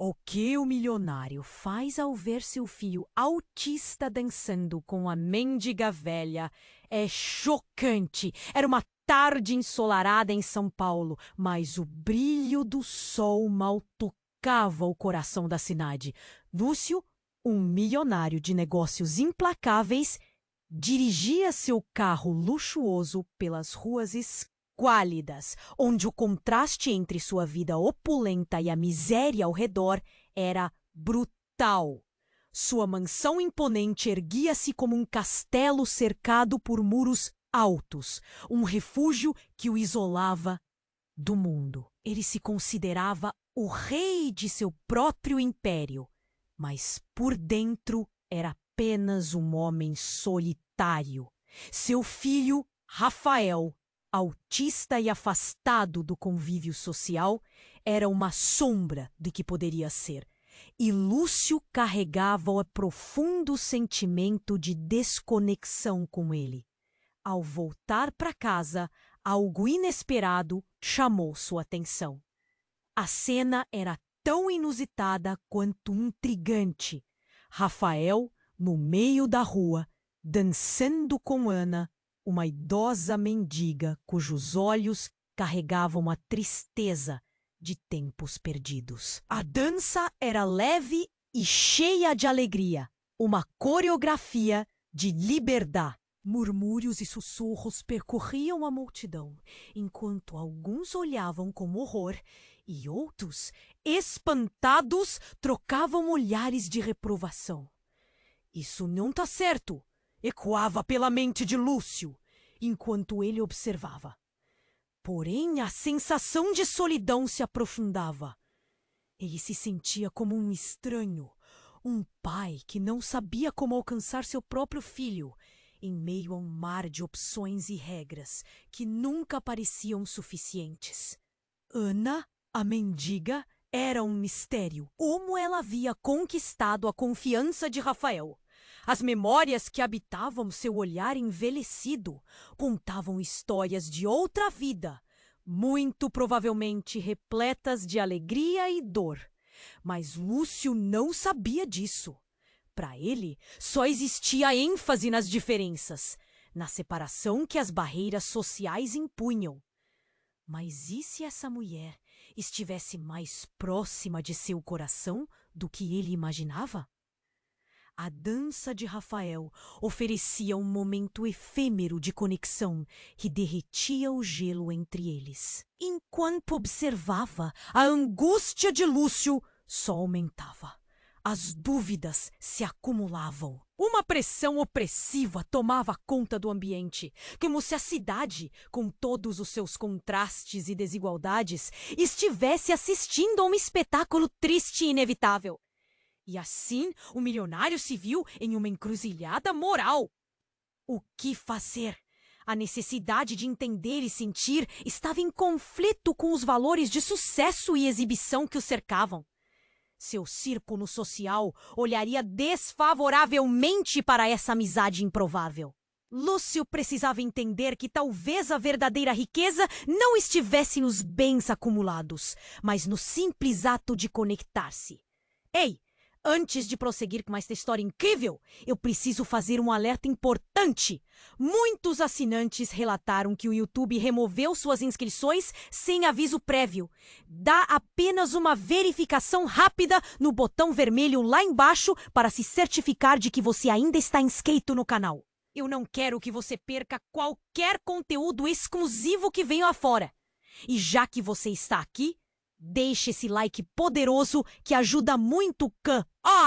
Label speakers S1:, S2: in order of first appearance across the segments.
S1: O que o milionário faz ao ver seu filho autista dançando com a mendiga velha é chocante. Era uma tarde ensolarada em São Paulo, mas o brilho do sol mal tocava o coração da cidade. Lúcio, um milionário de negócios implacáveis, dirigia seu carro luxuoso pelas ruas esquálidas, onde o contraste entre sua vida opulenta e a miséria ao redor era brutal. Sua mansão imponente erguia-se como um castelo cercado por muros altos, um refúgio que o isolava do mundo. Ele se considerava o rei de seu próprio império, mas por dentro era apenas um homem solitário. Seu filho, Rafael, autista e afastado do convívio social, era uma sombra de que poderia ser. E Lúcio carregava o profundo sentimento de desconexão com ele. Ao voltar para casa, algo inesperado chamou sua atenção. A cena era tão inusitada quanto intrigante. Rafael, no meio da rua, dançando com Ana, uma idosa mendiga cujos olhos carregavam a tristeza de tempos perdidos. A dança era leve e cheia de alegria, uma coreografia de liberdade. Murmúrios e sussurros percorriam a multidão, enquanto alguns olhavam com horror e outros, espantados, trocavam olhares de reprovação. "Isso não tá certo", ecoava pela mente de Lúcio, enquanto ele observava. Porém, a sensação de solidão se aprofundava. Ele se sentia como um estranho, um pai que não sabia como alcançar seu próprio filho, em meio a um mar de opções e regras que nunca pareciam suficientes. Ana, a mendiga, era um mistério. Como ela havia conquistado a confiança de Rafael? As memórias que habitavam seu olhar envelhecido contavam histórias de outra vida, muito provavelmente repletas de alegria e dor. Mas Lúcio não sabia disso. Para ele, só existia ênfase nas diferenças, na separação que as barreiras sociais impunham. Mas e se essa mulher estivesse mais próxima de seu coração do que ele imaginava? A dança de Rafael oferecia um momento efêmero de conexão que derretia o gelo entre eles. Enquanto observava, a angústia de Lúcio só aumentava. As dúvidas se acumulavam. Uma pressão opressiva tomava conta do ambiente, como se a cidade, com todos os seus contrastes e desigualdades, estivesse assistindo a um espetáculo triste e inevitável. E assim, o milionário se viu em uma encruzilhada moral. O que fazer? A necessidade de entender e sentir estava em conflito com os valores de sucesso e exibição que o cercavam. Seu círculo social olharia desfavoravelmente para essa amizade improvável. Lúcio precisava entender que talvez a verdadeira riqueza não estivesse nos bens acumulados, mas no simples ato de conectar-se. Ei! Antes de prosseguir com esta história incrível, eu preciso fazer um alerta importante. Muitos assinantes relataram que o YouTube removeu suas inscrições sem aviso prévio. Dá apenas uma verificação rápida no botão vermelho lá embaixo para se certificar de que você ainda está inscrito no canal. Eu não quero que você perca qualquer conteúdo exclusivo que venha afora. E já que você está aqui, deixe esse like poderoso que ajuda muito o Khan.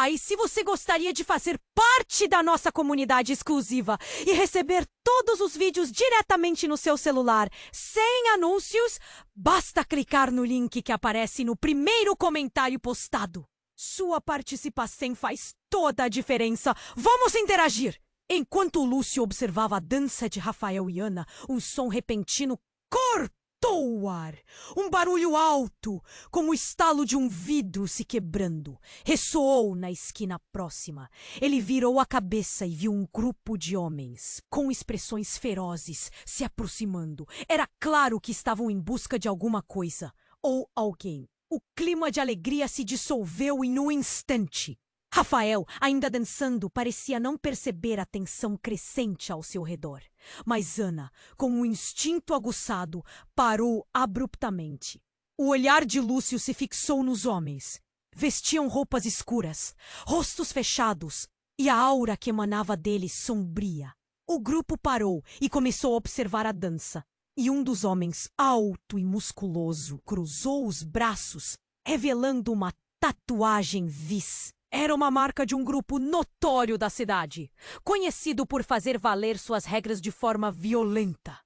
S1: E se você gostaria de fazer parte da nossa comunidade exclusiva e receber todos os vídeos diretamente no seu celular, sem anúncios, basta clicar no link que aparece no primeiro comentário postado. Sua participação faz toda a diferença. Vamos interagir! Enquanto Lúcio observava a dança de Rafael e Ana, um som repentino cortou o ar. Um barulho alto, como o estalo de um vidro se quebrando, ressoou na esquina próxima. Ele virou a cabeça e viu um grupo de homens, com expressões ferozes, se aproximando. Era claro que estavam em busca de alguma coisa ou alguém. O clima de alegria se dissolveu em um instante. Rafael, ainda dançando, parecia não perceber a tensão crescente ao seu redor. Mas Ana, com um instinto aguçado, parou abruptamente. O olhar de Lúcio se fixou nos homens. Vestiam roupas escuras, rostos fechados, e a aura que emanava deles sombria. O grupo parou e começou a observar a dança. E um dos homens, alto e musculoso, cruzou os braços, revelando uma tatuagem vis. Era uma marca de um grupo notório da cidade, conhecido por fazer valer suas regras de forma violenta.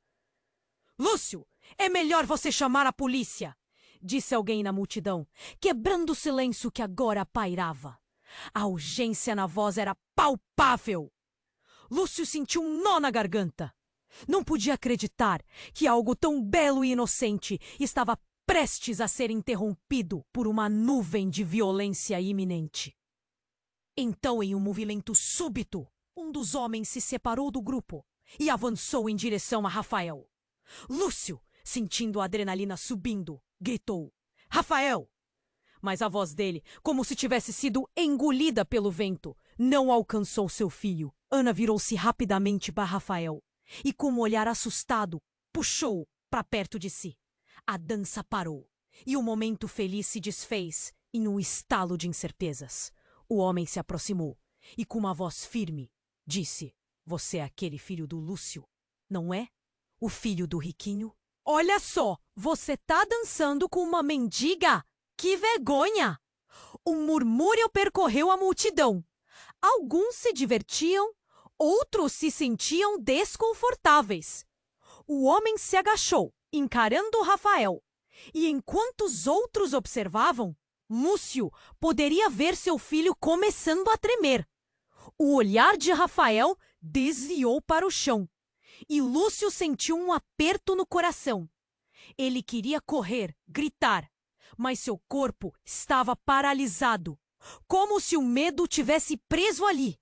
S1: "Lúcio, é melhor você chamar a polícia", disse alguém na multidão, quebrando o silêncio que agora pairava. A urgência na voz era palpável. Lúcio sentiu um nó na garganta. Não podia acreditar que algo tão belo e inocente estava prestes a ser interrompido por uma nuvem de violência iminente. Então, em um movimento súbito, um dos homens se separou do grupo e avançou em direção a Rafael. Lúcio, sentindo a adrenalina subindo, gritou: "Rafael!" Mas a voz dele, como se tivesse sido engolida pelo vento, não alcançou seu filho. Ana virou-se rapidamente para Rafael e, com um olhar assustado, puxou-o para perto de si. A dança parou e o momento feliz se desfez em um estalo de incertezas. O homem se aproximou e, com uma voz firme, disse: "Você é aquele filho do Lúcio, não é? O filho do riquinho? Olha só, você tá dançando com uma mendiga? Que vergonha!" Um murmúrio percorreu a multidão. Alguns se divertiam, outros se sentiam desconfortáveis. O homem se agachou, encarando Rafael, e enquanto os outros observavam, Lúcio poderia ver seu filho começando a tremer. O olhar de Rafael desviou para o chão, e Lúcio sentiu um aperto no coração. Ele queria correr, gritar, mas seu corpo estava paralisado, como se o medo tivesse preso ali.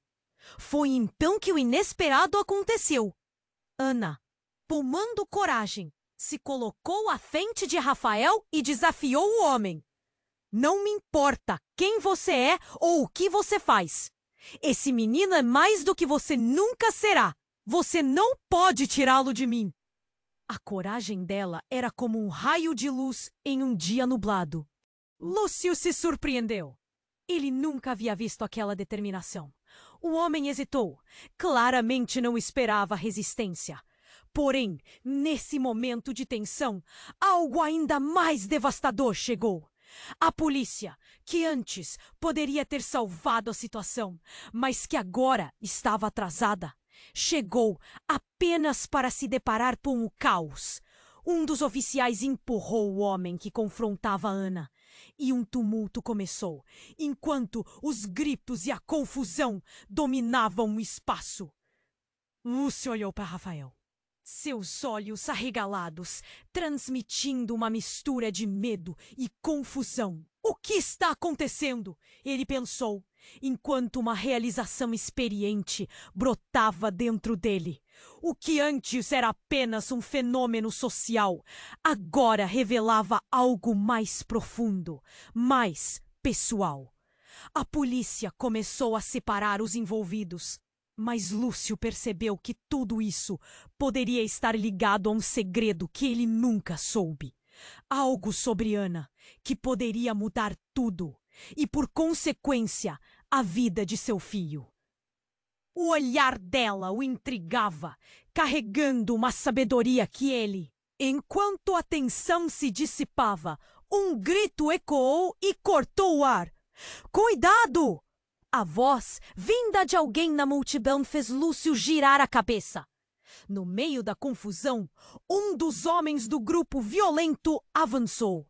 S1: Foi então que o inesperado aconteceu. Ana, tomando coragem, se colocou à frente de Rafael e desafiou o homem. "Não me importa quem você é ou o que você faz. Esse menino é mais do que você nunca será. Você não pode tirá-lo de mim." A coragem dela era como um raio de luz em um dia nublado. Lúcio se surpreendeu. Ele nunca havia visto aquela determinação. O homem hesitou. Claramente não esperava resistência. Porém, nesse momento de tensão, algo ainda mais devastador chegou. A polícia, que antes poderia ter salvado a situação, mas que agora estava atrasada, chegou apenas para se deparar com o caos. Um dos oficiais empurrou o homem que confrontava Ana, e um tumulto começou, enquanto os gritos e a confusão dominavam o espaço. Lúcio olhou para Rafael. Seus olhos arregalados, transmitindo uma mistura de medo e confusão. "O que está acontecendo?" ele pensou, enquanto uma realização experiente brotava dentro dele. O que antes era apenas um fenômeno social, agora revelava algo mais profundo, mais pessoal. A polícia começou a separar os envolvidos. Mas Lúcio percebeu que tudo isso poderia estar ligado a um segredo que ele nunca soube. Algo sobre Ana que poderia mudar tudo e, por consequência, a vida de seu filho. O olhar dela o intrigava, carregando uma sabedoria que ele... Enquanto a tensão se dissipava, um grito ecoou e cortou o ar. "Cuidado!" A voz, vinda de alguém na multidão, fez Lúcio girar a cabeça. No meio da confusão, um dos homens do grupo violento avançou.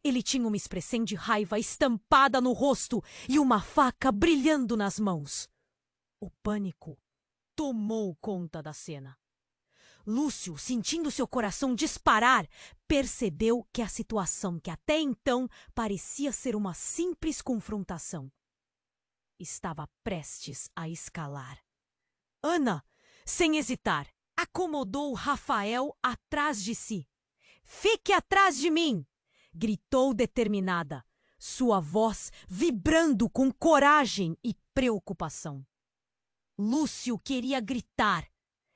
S1: Ele tinha uma expressão de raiva estampada no rosto e uma faca brilhando nas mãos. O pânico tomou conta da cena. Lúcio, sentindo seu coração disparar, percebeu que a situação que até então parecia ser uma simples confrontação estava prestes a escalar. Ana, sem hesitar, acomodou Rafael atrás de si. "Fique atrás de mim!" gritou determinada, sua voz vibrando com coragem e preocupação. Lúcio queria gritar,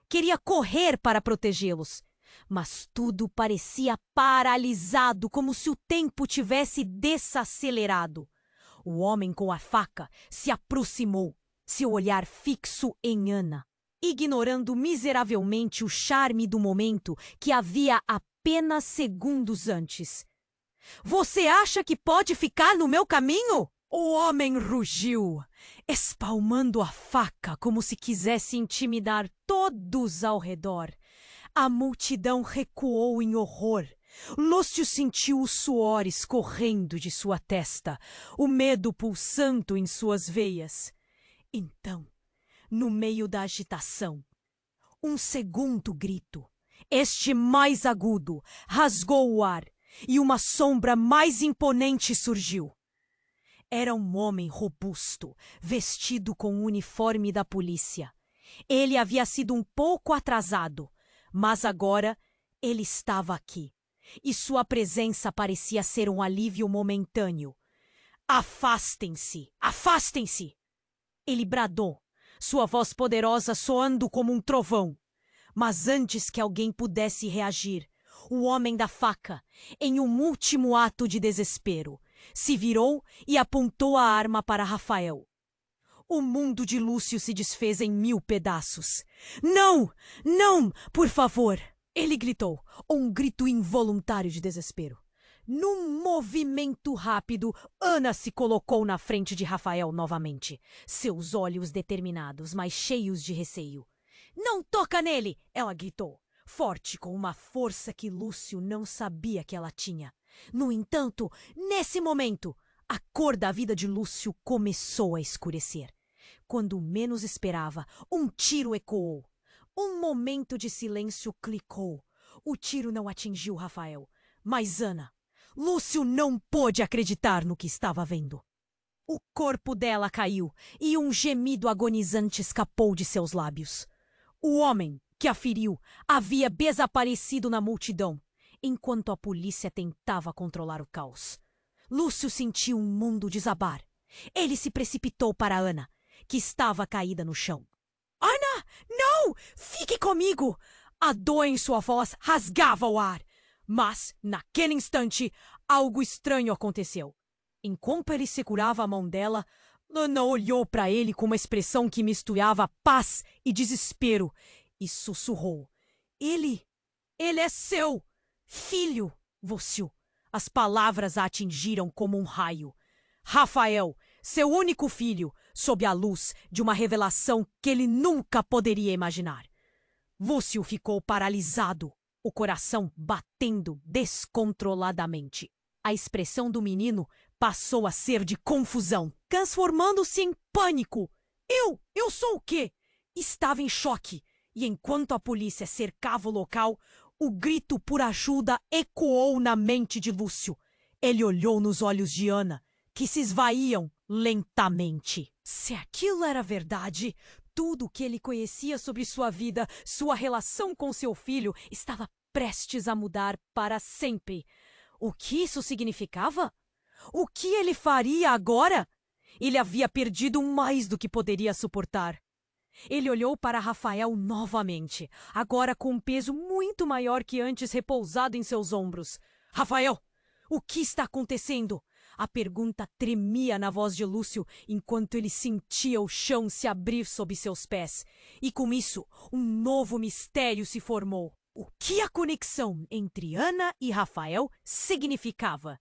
S1: queria correr para protegê-los, mas tudo parecia paralisado, como se o tempo tivesse desacelerado. O homem com a faca se aproximou, seu olhar fixo em Ana, ignorando miseravelmente o charme do momento que havia apenas segundos antes. Você acha que pode ficar no meu caminho? O homem rugiu, espalmando a faca como se quisesse intimidar todos ao redor. A multidão recuou em horror. Lúcio sentiu o suor escorrendo de sua testa, o medo pulsando em suas veias. Então, no meio da agitação, um segundo grito, este mais agudo, rasgou o ar e uma sombra mais imponente surgiu. Era um homem robusto, vestido com o uniforme da polícia. Ele havia sido um pouco atrasado, mas agora ele estava aqui, e sua presença parecia ser um alívio momentâneo. Afastem-se! Afastem-se! Ele bradou, sua voz poderosa soando como um trovão. Mas antes que alguém pudesse reagir, o homem da faca, em um último ato de desespero, se virou e apontou a arma para Rafael. O mundo de Lúcio se desfez em 1000 pedaços. Não! Não! Por favor! Ele gritou, um grito involuntário de desespero. Num movimento rápido, Ana se colocou na frente de Rafael novamente, seus olhos determinados, mas cheios de receio. Não toca nele! Ela gritou, forte com uma força que Lúcio não sabia que ela tinha. No entanto, nesse momento, a cor da vida de Lúcio começou a escurecer. Quando menos esperava, um tiro ecoou. Um momento de silêncio clicou. O tiro não atingiu Rafael, mas Ana. Lúcio não pôde acreditar no que estava vendo. O corpo dela caiu e um gemido agonizante escapou de seus lábios. O homem que a feriu havia desaparecido na multidão, enquanto a polícia tentava controlar o caos. Lúcio sentiu um mundo desabar. Ele se precipitou para Ana, que estava caída no chão. Ana, não! Fique comigo! A dor em sua voz rasgava o ar. Mas, naquele instante, algo estranho aconteceu. Enquanto ele segurava a mão dela, Ana olhou para ele com uma expressão que misturava paz e desespero e sussurrou. Ele é seu filho, Lúcio. As palavras a atingiram como um raio. Rafael, seu único filho, sob a luz de uma revelação que ele nunca poderia imaginar. Lúcio ficou paralisado, o coração batendo descontroladamente. A expressão do menino passou a ser de confusão, transformando-se em pânico. Eu sou o quê? Estava em choque, e enquanto a polícia cercava o local, o grito por ajuda ecoou na mente de Lúcio. Ele olhou nos olhos de Ana, que se esvaíam lentamente. Se aquilo era verdade, tudo o que ele conhecia sobre sua vida, sua relação com seu filho, estava prestes a mudar para sempre. O que isso significava? O que ele faria agora? Ele havia perdido mais do que poderia suportar. Ele olhou para Rafael novamente, agora com um peso muito maior que antes repousado em seus ombros. Rafael, o que está acontecendo? A pergunta tremia na voz de Lúcio enquanto ele sentia o chão se abrir sob seus pés. E com isso, um novo mistério se formou. O que a conexão entre Ana e Rafael significava?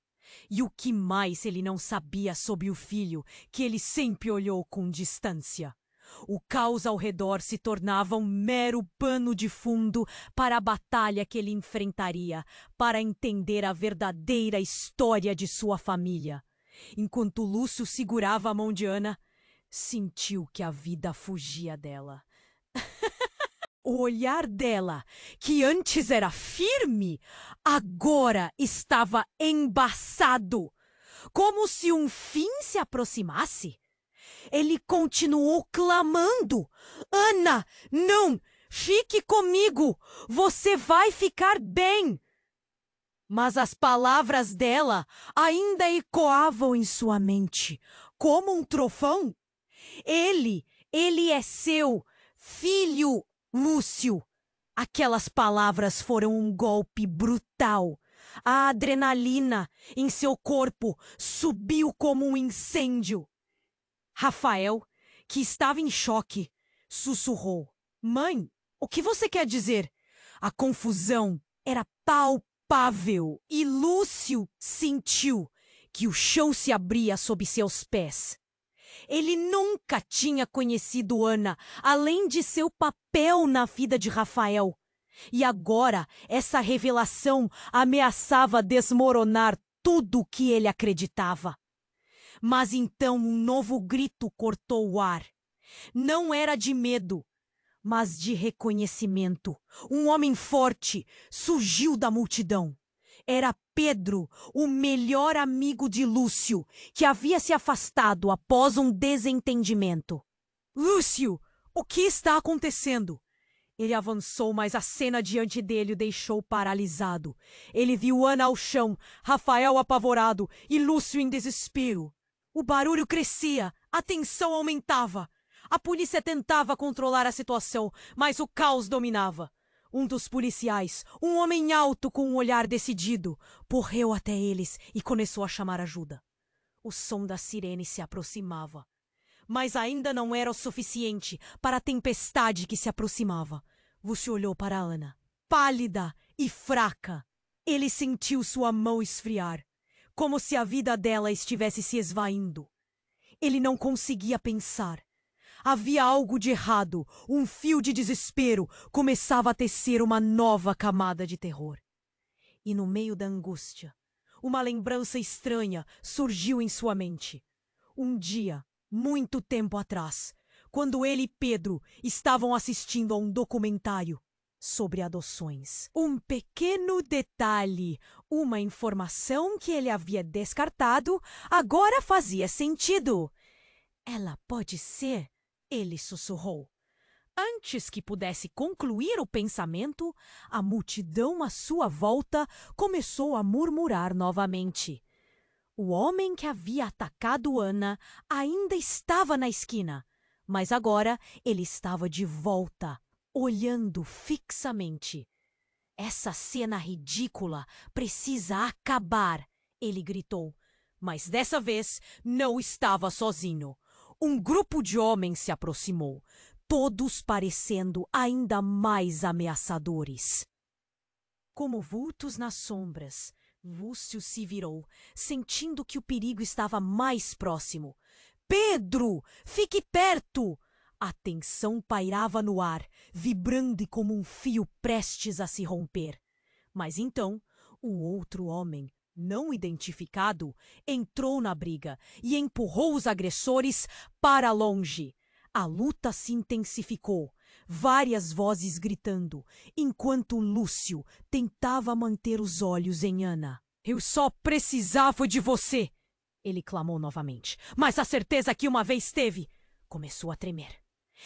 S1: E o que mais ele não sabia sobre o filho que ele sempre olhou com distância? O caos ao redor se tornava um mero pano de fundo para a batalha que ele enfrentaria, para entender a verdadeira história de sua família. Enquanto Lúcio segurava a mão de Ana, sentiu que a vida fugia dela. O olhar dela, que antes era firme, agora estava embaçado, como se um fim se aproximasse. Ele continuou clamando. Ana, não! Fique comigo! Você vai ficar bem! Mas as palavras dela ainda ecoavam em sua mente, como um trovão. Ele é seu filho, Lúcio. Aquelas palavras foram um golpe brutal. A adrenalina em seu corpo subiu como um incêndio. Rafael, que estava em choque, sussurrou: Mãe, o que você quer dizer? A confusão era palpável e Lúcio sentiu que o chão se abria sob seus pés. Ele nunca tinha conhecido Ana, além de seu papel na vida de Rafael. E agora, essa revelação ameaçava desmoronar tudo o que ele acreditava. Mas então um novo grito cortou o ar. Não era de medo, mas de reconhecimento. Um homem forte surgiu da multidão. Era Pedro, o melhor amigo de Lúcio, que havia se afastado após um desentendimento. Lúcio, o que está acontecendo? Ele avançou, mas a cena diante dele o deixou paralisado. Ele viu Ana ao chão, Rafael apavorado e Lúcio em desespero. O barulho crescia, a tensão aumentava. A polícia tentava controlar a situação, mas o caos dominava. Um dos policiais, um homem alto com um olhar decidido, correu até eles e começou a chamar ajuda. O som da sirene se aproximava. Mas ainda não era o suficiente para a tempestade que se aproximava. Lúcio olhou para Ana, pálida e fraca. Ele sentiu sua mão esfriar, como se a vida dela estivesse se esvaindo. Ele não conseguia pensar. Havia algo de errado, um fio de desespero começava a tecer uma nova camada de terror. E no meio da angústia, uma lembrança estranha surgiu em sua mente. Um dia, muito tempo atrás, quando ele e Pedro estavam assistindo a um documentário sobre adoções. Um pequeno detalhe, uma informação que ele havia descartado, agora fazia sentido. Ela pode ser... Ele sussurrou. Antes que pudesse concluir o pensamento, a multidão à sua volta começou a murmurar novamente. O homem que havia atacado Ana ainda estava na esquina, mas agora ele estava de volta, olhando fixamente. Essa cena ridícula precisa acabar, ele gritou. Mas dessa vez não estava sozinho. Um grupo de homens se aproximou, todos parecendo ainda mais ameaçadores. Como vultos nas sombras, Lúcio se virou, sentindo que o perigo estava mais próximo. Pedro, fique perto! A tensão pairava no ar, vibrando como um fio prestes a se romper. Mas então, o outro homem, não identificado, entrou na briga e empurrou os agressores para longe. A luta se intensificou, várias vozes gritando, enquanto Lúcio tentava manter os olhos em Ana. Eu só precisava de você! Ele clamou novamente, mas a certeza que uma vez teve começou a tremer.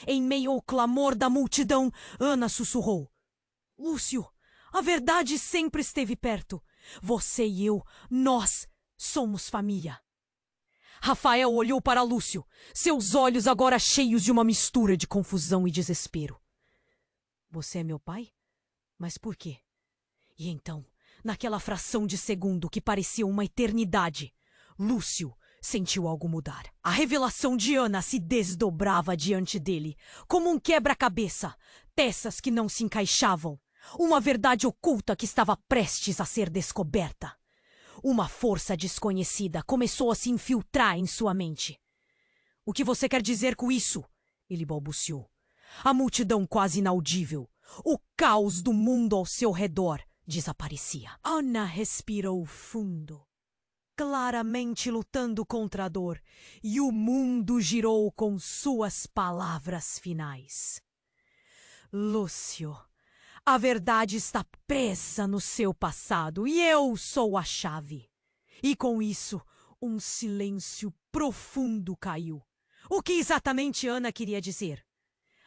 S1: Em meio ao clamor da multidão, Ana sussurrou. Lúcio, a verdade sempre esteve perto. Você e eu, nós somos família. Rafael olhou para Lúcio, seus olhos agora cheios de uma mistura de confusão e desespero. Você é meu pai? Mas por quê? E então, naquela fração de segundo que parecia uma eternidade, Lúcio sentiu algo mudar. A revelação de Ana se desdobrava diante dele, como um quebra-cabeça, peças que não se encaixavam. Uma verdade oculta que estava prestes a ser descoberta. Uma força desconhecida começou a se infiltrar em sua mente. O que você quer dizer com isso? Ele balbuciou. A multidão quase inaudível, o caos do mundo ao seu redor, desaparecia. Ana respirou fundo, claramente lutando contra a dor, e o mundo girou com suas palavras finais. Lúcio, a verdade está presa no seu passado e eu sou a chave. E com isso, um silêncio profundo caiu. O que exatamente Ana queria dizer?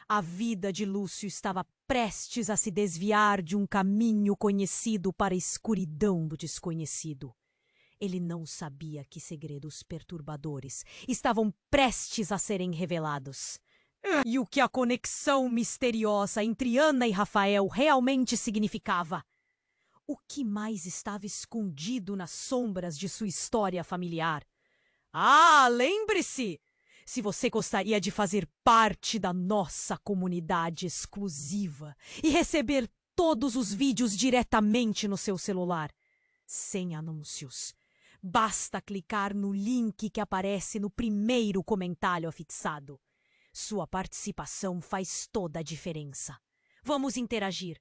S1: A vida de Lúcio estava prestes a se desviar de um caminho conhecido para a escuridão do desconhecido. Ele não sabia que segredos perturbadores estavam prestes a serem revelados. E o que a conexão misteriosa entre Ana e Rafael realmente significava. O que mais estava escondido nas sombras de sua história familiar? Ah, lembre-se! Se você gostaria de fazer parte da nossa comunidade exclusiva e receber todos os vídeos diretamente no seu celular, sem anúncios, basta clicar no link que aparece no primeiro comentário afixado. Sua participação faz toda a diferença. Vamos interagir.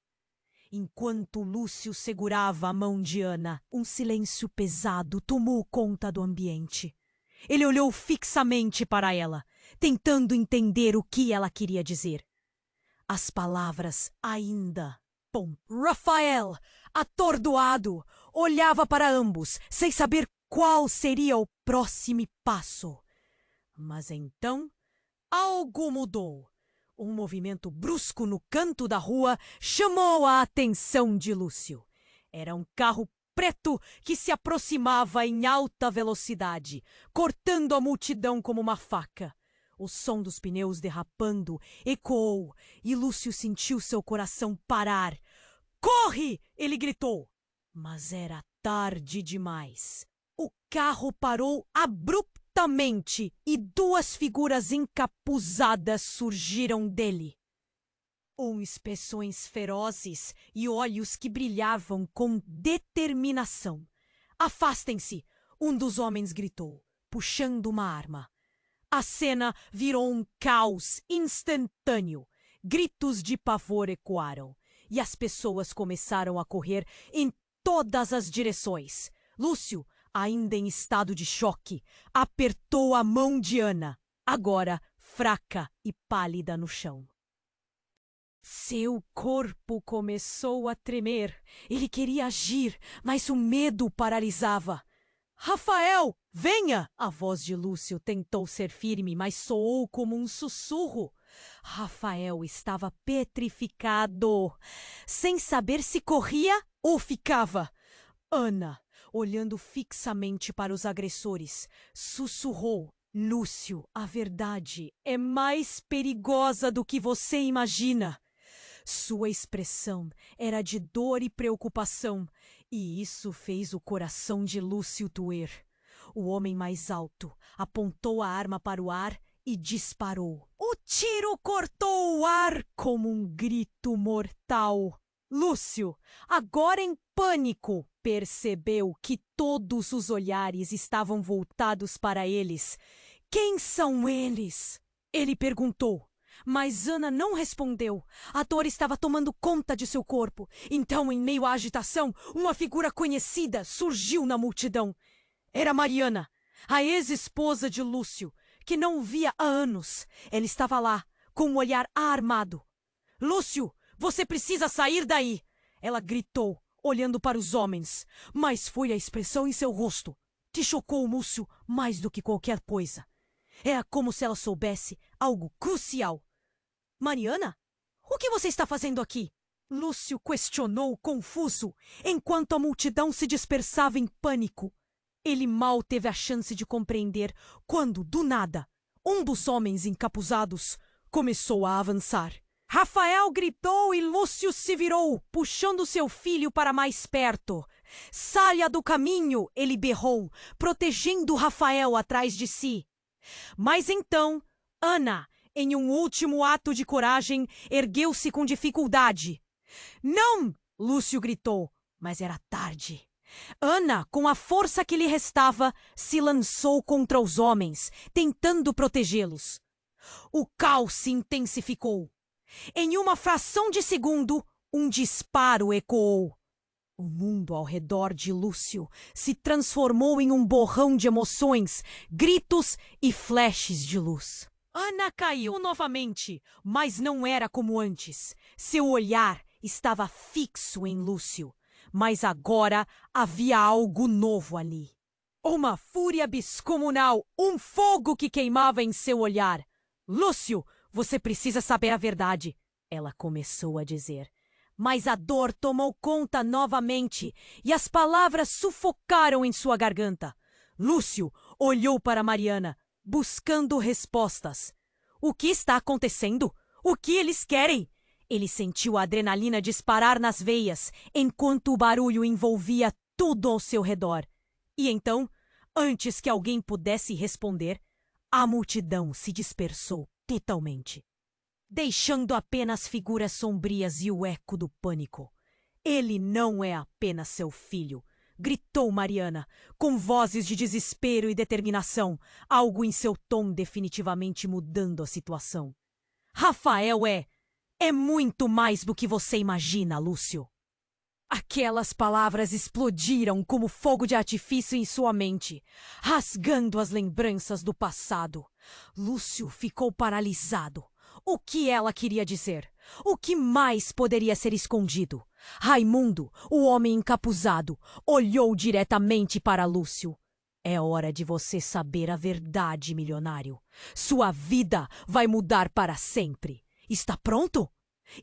S1: Enquanto Lúcio segurava a mão de Ana, um silêncio pesado tomou conta do ambiente. Ele olhou fixamente para ela, tentando entender o que ela queria dizer. As palavras ainda... Bom, Rafael, atordoado, olhava para ambos, sem saber qual seria o próximo passo. Mas então, algo mudou. Um movimento brusco no canto da rua chamou a atenção de Lúcio. Era um carro preto que se aproximava em alta velocidade, cortando a multidão como uma faca. O som dos pneus derrapando ecoou e Lúcio sentiu seu coração parar. "Corre!" ele gritou. Mas era tarde demais. O carro parou abruptamente e duas figuras encapuzadas surgiram dele. Inspeções ferozes e olhos que brilhavam com determinação. "Afastem-se!" um dos homens gritou, puxando uma arma. A cena virou um caos instantâneo. Gritos de pavor ecoaram e as pessoas começaram a correr em todas as direções. Lúcio, ainda em estado de choque, apertou a mão de Ana, agora fraca e pálida no chão. Seu corpo começou a tremer. Ele queria agir, mas o medo o paralisava. "Rafael, venha!" A voz de Lúcio tentou ser firme, mas soou como um sussurro. Rafael estava petrificado, sem saber se corria ou ficava. Ana, olhando fixamente para os agressores, sussurrou: "Lúcio, a verdade é mais perigosa do que você imagina." Sua expressão era de dor e preocupação, e isso fez o coração de Lúcio doer. O homem mais alto apontou a arma para o ar e disparou. O tiro cortou o ar como um grito mortal. Lúcio, agora em pânico, percebeu que todos os olhares estavam voltados para eles. "Quem são eles?" ele perguntou. Mas Ana não respondeu. A dor estava tomando conta de seu corpo. Então, em meio à agitação, uma figura conhecida surgiu na multidão. Era Mariana, a ex-esposa de Lúcio, que não o via há anos. Ela estava lá, com um olhar armado. "Lúcio, você precisa sair daí!" ela gritou, olhando para os homens. Mas foi a expressão em seu rosto que chocou Lúcio mais do que qualquer coisa. Era como se ela soubesse algo crucial. "Mariana, o que você está fazendo aqui?" Lúcio questionou confuso, enquanto a multidão se dispersava em pânico. Ele mal teve a chance de compreender quando, do nada, um dos homens encapuzados começou a avançar. Rafael gritou e Lúcio se virou, puxando seu filho para mais perto. "Saia do caminho!" ele berrou, protegendo Rafael atrás de si. Mas então, Ana, em um último ato de coragem, ergueu-se com dificuldade. "Não!" Lúcio gritou, mas era tarde. Ana, com a força que lhe restava, se lançou contra os homens, tentando protegê-los. O caos se intensificou. Em uma fração de segundo, um disparo ecoou. O mundo ao redor de Lúcio se transformou em um borrão de emoções, gritos e flashes de luz. Ana caiu novamente, mas não era como antes. Seu olhar estava fixo em Lúcio, mas agora havia algo novo ali. Uma fúria descomunal, um fogo que queimava em seu olhar. "Lúcio, você precisa saber a verdade." ela começou a dizer. Mas a dor tomou conta novamente e as palavras sufocaram em sua garganta. Lúcio olhou para Mariana, buscando respostas. O que está acontecendo? O que eles querem? Ele sentiu a adrenalina disparar nas veias, enquanto o barulho envolvia tudo ao seu redor. E então, antes que alguém pudesse responder, a multidão se dispersou totalmente, deixando apenas figuras sombrias e o eco do pânico. Ele não é apenas seu filho, gritou Mariana, com vozes de desespero e determinação, algo em seu tom definitivamente mudando a situação. Rafael é muito mais do que você imagina, Lúcio. Aquelas palavras explodiram como fogo de artifício em sua mente, rasgando as lembranças do passado. Lúcio ficou paralisado. O que ela queria dizer? O que mais poderia ser escondido? Raimundo, o homem encapuzado, olhou diretamente para Lúcio. É hora de você saber a verdade, milionário. Sua vida vai mudar para sempre. Está pronto?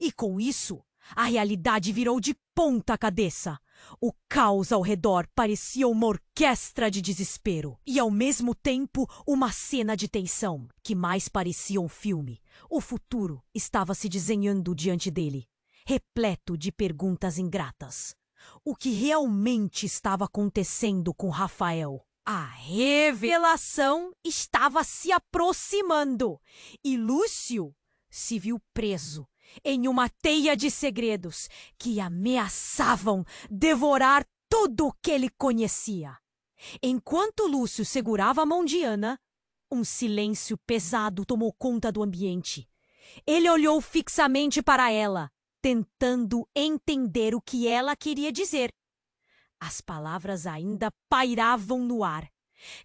S1: E com isso, a realidade virou de ponta cabeça. O caos ao redor parecia uma orquestra de desespero e, ao mesmo tempo, uma cena de tensão que mais parecia um filme. O futuro estava se desenhando diante dele, repleto de perguntas ingratas. O que realmente estava acontecendo com Rafael? A revelação estava se aproximando e Lúcio se viu preso em uma teia de segredos que ameaçavam devorar tudo o que ele conhecia. Enquanto Lúcio segurava a mão de Ana, um silêncio pesado tomou conta do ambiente. Ele olhou fixamente para ela, tentando entender o que ela queria dizer. As palavras ainda pairavam no ar,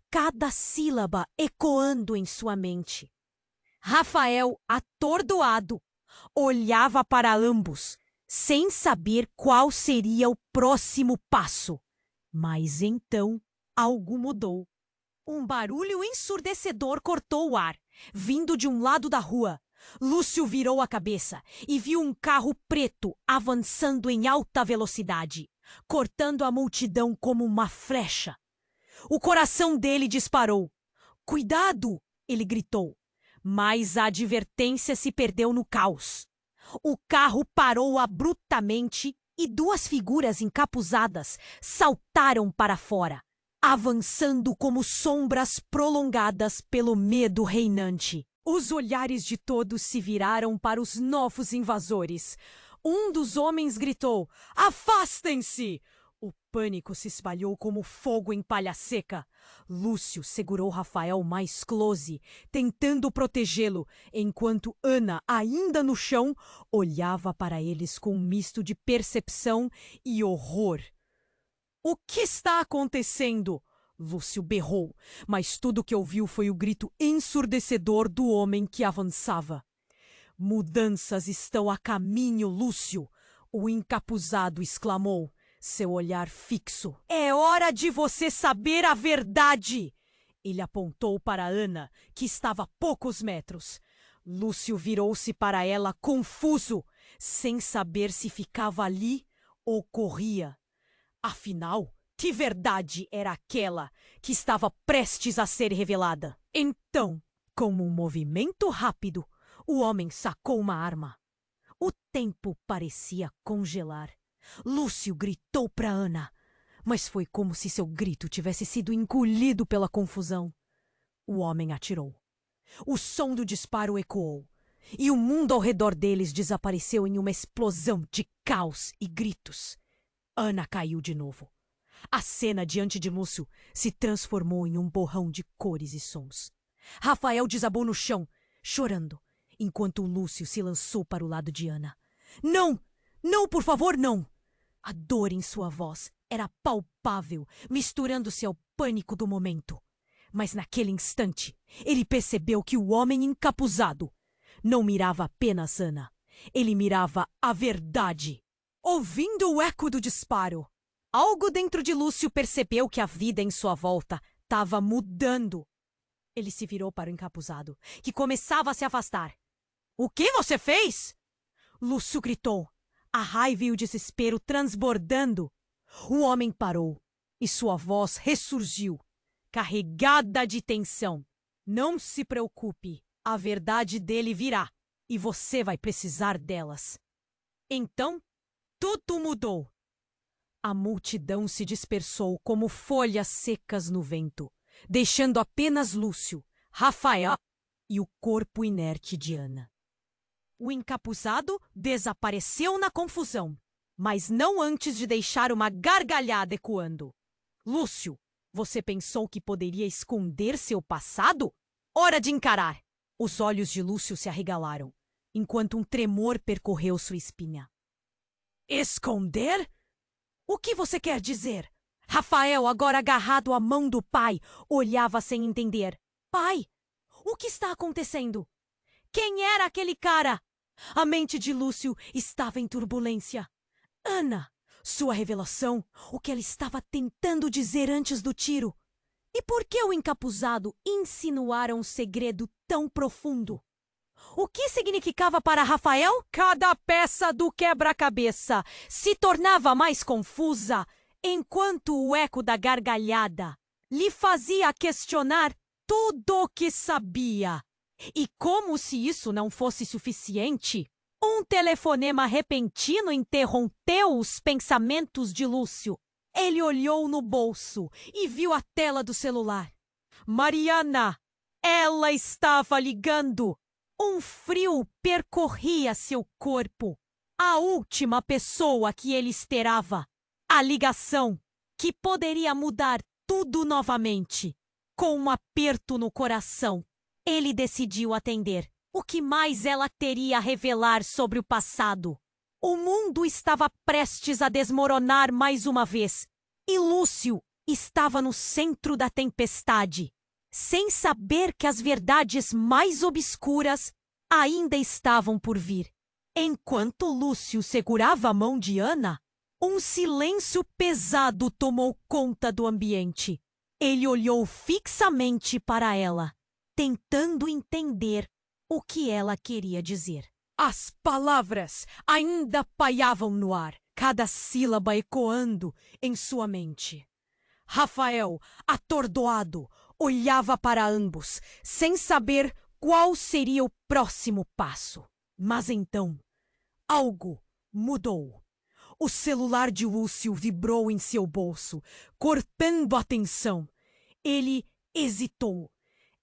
S1: cada sílaba ecoando em sua mente. Rafael, atordoado, olhava para ambos, sem saber qual seria o próximo passo. Mas então algo mudou. Um barulho ensurdecedor cortou o ar, vindo de um lado da rua. Lúcio virou a cabeça e viu um carro preto avançando em alta velocidade, cortando a multidão como uma flecha. O coração dele disparou. "Cuidado!" ele gritou. Mas a advertência se perdeu no caos. O carro parou abruptamente e duas figuras encapuzadas saltaram para fora, avançando como sombras prolongadas pelo medo reinante. Os olhares de todos se viraram para os novos invasores. Um dos homens gritou: "Afastem-se!" O pânico se espalhou como fogo em palha seca. Lúcio segurou Rafael mais close, tentando protegê-lo, enquanto Ana, ainda no chão, olhava para eles com um misto de percepção e horror. "O que está acontecendo?" Lúcio berrou, mas tudo que ouviu foi o grito ensurdecedor do homem que avançava. "Mudanças estão a caminho, Lúcio!" o encapuzado exclamou, seu olhar fixo. "É hora de você saber a verdade!" Ele apontou para Ana, que estava a poucos metros. Lúcio virou-se para ela confuso, sem saber se ficava ali ou corria. Afinal, que verdade era aquela que estava prestes a ser revelada? Então, com um movimento rápido, o homem sacou uma arma. O tempo parecia congelar. Lúcio gritou para Ana, mas foi como se seu grito tivesse sido engolido pela confusão. O homem atirou. O som do disparo ecoou, e o mundo ao redor deles desapareceu em uma explosão de caos e gritos. Ana caiu de novo. A cena diante de Lúcio se transformou em um borrão de cores e sons. Rafael desabou no chão, chorando, enquanto Lúcio se lançou para o lado de Ana. "Não! Não, por favor, não!" A dor em sua voz era palpável, misturando-se ao pânico do momento. Mas naquele instante, ele percebeu que o homem encapuzado não mirava apenas Ana. Ele mirava a verdade. Ouvindo o eco do disparo, algo dentro de Lúcio percebeu que a vida em sua volta estava mudando. Ele se virou para o encapuzado, que começava a se afastar. "O que você fez?" Lúcio gritou, a raiva e o desespero transbordando. O homem parou e sua voz ressurgiu, carregada de tensão. Não se preocupe, a verdade dele virá e você vai precisar delas. Então, tudo mudou. A multidão se dispersou como folhas secas no vento, deixando apenas Lúcio, Rafael e o corpo inerte de Ana. O encapuzado desapareceu na confusão, mas não antes de deixar uma gargalhada ecoando. Lúcio, você pensou que poderia esconder seu passado? Hora de encarar! Os olhos de Lúcio se arregalaram, enquanto um tremor percorreu sua espinha. Esconder? O que você quer dizer? Rafael, agora agarrado à mão do pai, olhava sem entender. Pai, o que está acontecendo? Quem era aquele cara? A mente de Lúcio estava em turbulência. Ana, sua revelação, o que ela estava tentando dizer antes do tiro. E por que o encapuzado insinuara um segredo tão profundo? O que significava para Rafael? Cada peça do quebra-cabeça se tornava mais confusa, enquanto o eco da gargalhada lhe fazia questionar tudo o que sabia. E como se isso não fosse suficiente, um telefonema repentino interrompeu os pensamentos de Lúcio. Ele olhou no bolso e viu a tela do celular. Mariana! Ela estava ligando! Um frio percorria seu corpo. A última pessoa que ele esperava. A ligação que poderia mudar tudo novamente. Com um aperto no coração, ele decidiu atender. O que mais ela teria a revelar sobre o passado? O mundo estava prestes a desmoronar mais uma vez. E Lúcio estava no centro da tempestade, sem saber que as verdades mais obscuras ainda estavam por vir. Enquanto Lúcio segurava a mão de Ana, um silêncio pesado tomou conta do ambiente. Ele olhou fixamente para ela, tentando entender o que ela queria dizer. As palavras ainda paiavam no ar, cada sílaba ecoando em sua mente. Rafael, atordoado, olhava para ambos, sem saber qual seria o próximo passo. Mas então, algo mudou. O celular de Lúcio vibrou em seu bolso, cortando a tensão. Ele hesitou.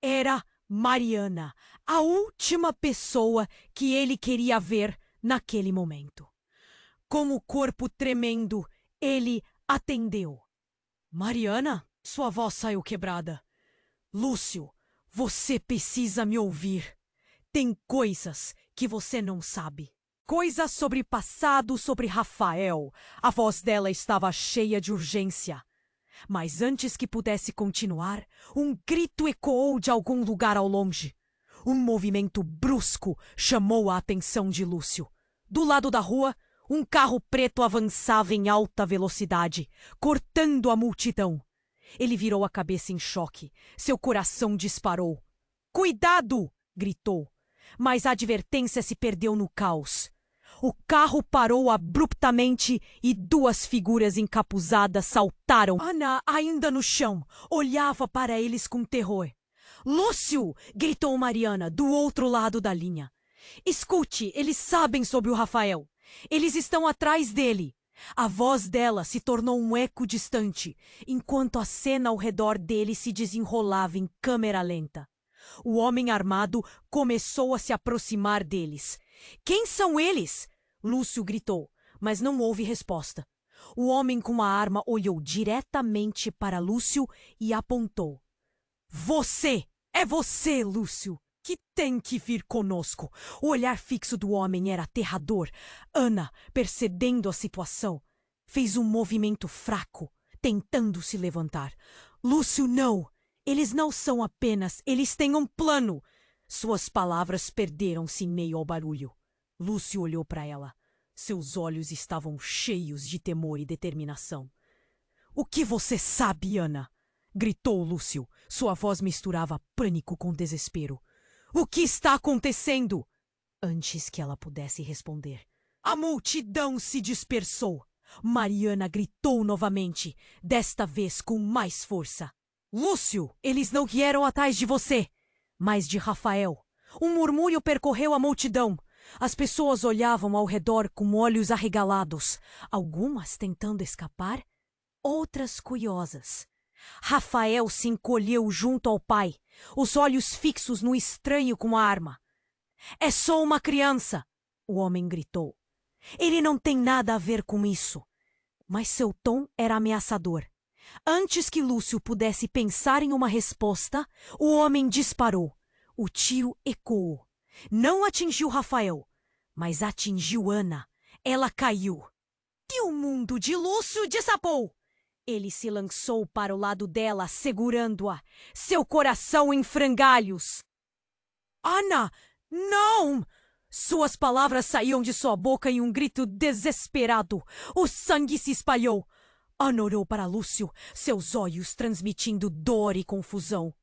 S1: Era Mariana, a última pessoa que ele queria ver naquele momento. Com o corpo tremendo, ele atendeu. Mariana, sua voz saiu quebrada. Lúcio, você precisa me ouvir. Tem coisas que você não sabe. Coisas sobre passado, sobre Rafael. A voz dela estava cheia de urgência. Mas antes que pudesse continuar, um grito ecoou de algum lugar ao longe. Um movimento brusco chamou a atenção de Lúcio. Do lado da rua, um carro preto avançava em alta velocidade, cortando a multidão. Ele virou a cabeça em choque. Seu coração disparou. "Cuidado!" gritou. Mas a advertência se perdeu no caos. O carro parou abruptamente e duas figuras encapuzadas saltaram. Ana, ainda no chão, olhava para eles com terror. "Lúcio!" gritou Mariana, do outro lado da linha. "Escute, eles sabem sobre o Rafael. Eles estão atrás dele." A voz dela se tornou um eco distante, enquanto a cena ao redor dele se desenrolava em câmera lenta. O homem armado começou a se aproximar deles. "Quem são eles?" Lúcio gritou, mas não houve resposta. O homem com a arma olhou diretamente para Lúcio e apontou. "Você! É você, Lúcio, que tem que vir conosco." O olhar fixo do homem era aterrador. Ana, percebendo a situação, fez um movimento fraco, tentando se levantar. "Lúcio, não! Eles não são apenas, eles têm um plano." Suas palavras perderam-se em meio ao barulho. Lúcio olhou para ela. Seus olhos estavam cheios de temor e determinação. "O que você sabe, Ana?" gritou Lúcio. Sua voz misturava pânico com desespero. "O que está acontecendo?" Antes que ela pudesse responder, a multidão se dispersou. Mariana gritou novamente, desta vez com mais força. Lúcio, eles não vieram atrás de você, mas de Rafael. Um murmúrio percorreu a multidão. As pessoas olhavam ao redor com olhos arregalados, algumas tentando escapar, outras curiosas. Rafael se encolheu junto ao pai, os olhos fixos no estranho com a arma. É só uma criança, o homem gritou. Ele não tem nada a ver com isso. Mas seu tom era ameaçador. Antes que Lúcio pudesse pensar em uma resposta, o homem disparou. O tiro ecoou. Não atingiu Rafael, mas atingiu Ana. Ela caiu. E o mundo de Lúcio desabou. Ele se lançou para o lado dela, segurando-a, seu coração em frangalhos. Ana, não! Suas palavras saíam de sua boca em um grito desesperado. O sangue se espalhou. Ana olhou para Lúcio, seus olhos transmitindo dor e confusão.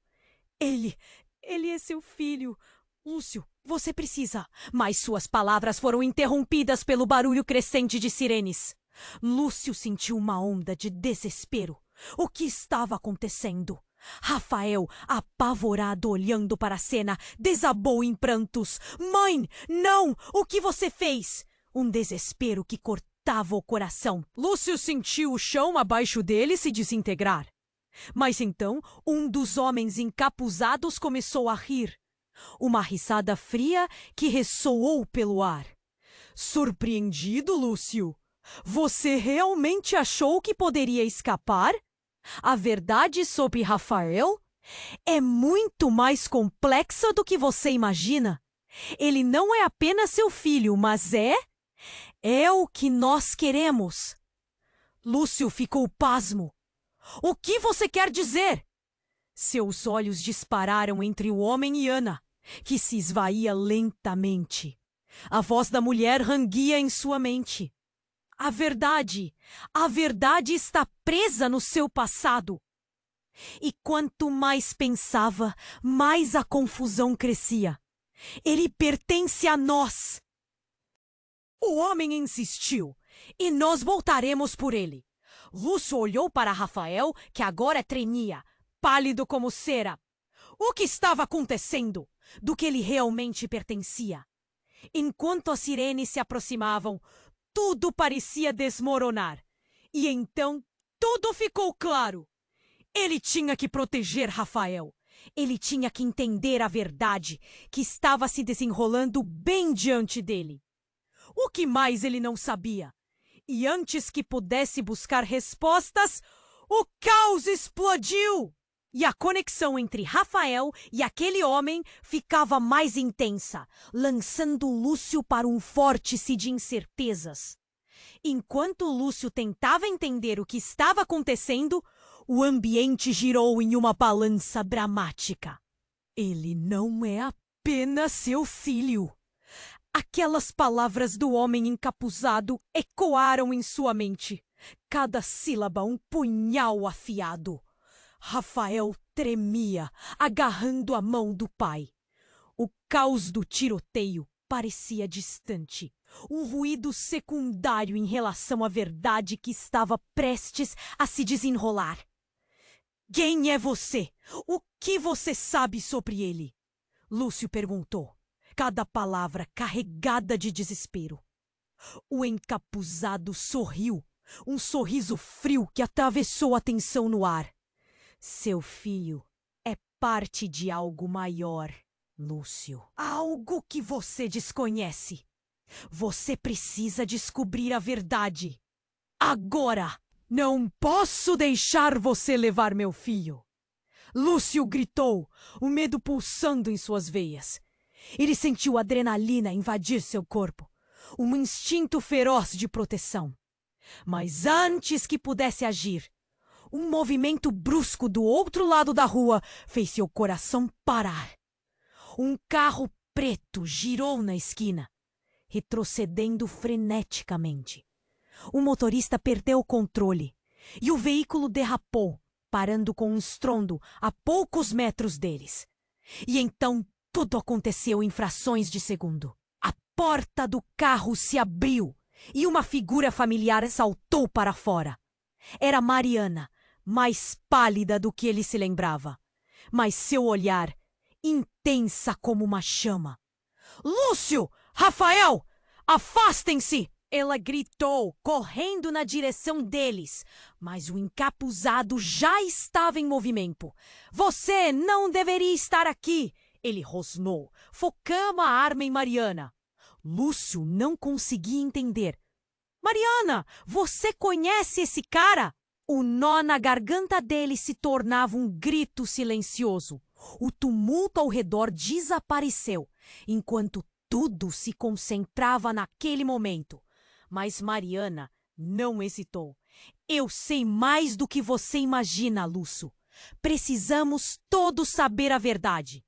S1: Ele é seu filho. Lúcio, você precisa. Mas suas palavras foram interrompidas pelo barulho crescente de sirenes. Lúcio sentiu uma onda de desespero. O que estava acontecendo? Rafael, apavorado olhando para a cena, desabou em prantos. Mãe, não! O que você fez? Um desespero que cortava o coração. Lúcio sentiu o chão abaixo dele se desintegrar. Mas então, um dos homens encapuzados começou a rir. Uma risada fria que ressoou pelo ar. Surpreendido, Lúcio? Você realmente achou que poderia escapar? A verdade sobre Rafael é muito mais complexa do que você imagina. Ele não é apenas seu filho, mas é o que nós queremos. Lúcio ficou pasmo. O que você quer dizer? Seus olhos dispararam entre o homem e Ana, que se esvaía lentamente. A voz da mulher ranguia em sua mente. A verdade está presa no seu passado. E quanto mais pensava, mais a confusão crescia. Ele pertence a nós. O homem insistiu, e nós voltaremos por ele. Lúcio olhou para Rafael, que agora tremia, pálido como cera. O que estava acontecendo? Do que ele realmente pertencia? Enquanto as sirenes se aproximavam, tudo parecia desmoronar. E então tudo ficou claro. Ele tinha que proteger Rafael. Ele tinha que entender a verdade que estava se desenrolando bem diante dele. O que mais ele não sabia? E antes que pudesse buscar respostas, o caos explodiu! E a conexão entre Rafael e aquele homem ficava mais intensa, lançando Lúcio para um vórtice de incertezas. Enquanto Lúcio tentava entender o que estava acontecendo, o ambiente girou em uma balança dramática. Ele não é apenas seu filho. Aquelas palavras do homem encapuzado ecoaram em sua mente, cada sílaba um punhal afiado. Rafael tremia, agarrando a mão do pai. O caos do tiroteio parecia distante, um ruído secundário em relação à verdade que estava prestes a se desenrolar. Quem é você? O que você sabe sobre ele? Lúcio perguntou, cada palavra carregada de desespero. O encapuzado sorriu, um sorriso frio que atravessou a tensão no ar. Seu filho é parte de algo maior, Lúcio. Algo que você desconhece. Você precisa descobrir a verdade. Agora! Não posso deixar você levar meu filho! Lúcio gritou, o medo pulsando em suas veias. Ele sentiu adrenalina invadir seu corpo, um instinto feroz de proteção. Mas antes que pudesse agir, um movimento brusco do outro lado da rua fez seu coração parar. Um carro preto girou na esquina, retrocedendo freneticamente. O motorista perdeu o controle e o veículo derrapou, parando com um estrondo a poucos metros deles. E então tudo aconteceu em frações de segundo. A porta do carro se abriu e uma figura familiar saltou para fora. Era Mariana, mais pálida do que ele se lembrava, mas seu olhar intensa como uma chama. Lúcio! Rafael! Afastem-se! Ela gritou, correndo na direção deles, mas o encapuzado já estava em movimento. Você não deveria estar aqui! Ele rosnou, focando a arma em Mariana. Lúcio não conseguia entender. Mariana, você conhece esse cara? O nó na garganta dele se tornava um grito silencioso. O tumulto ao redor desapareceu, enquanto tudo se concentrava naquele momento. Mas Mariana não hesitou. Eu sei mais do que você imagina, Lúcio. Precisamos todos saber a verdade.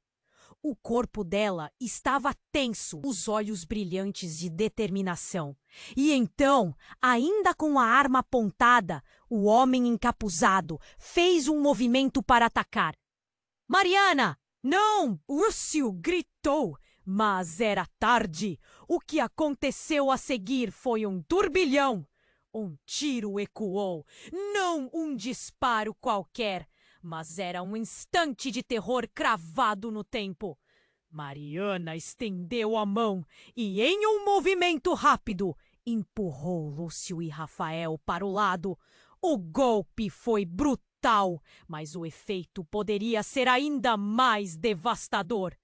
S1: O corpo dela estava tenso, os olhos brilhantes de determinação. E então, ainda com a arma apontada, o homem encapuzado fez um movimento para atacar. Mariana! Não! Lúcio gritou. Mas era tarde. O que aconteceu a seguir foi um turbilhão. Um tiro ecoou, não um disparo qualquer, mas era um instante de terror cravado no tempo. Mariana estendeu a mão e, em um movimento rápido, empurrou Lúcio e Rafael para o lado. O golpe foi brutal, mas o efeito poderia ser ainda mais devastador.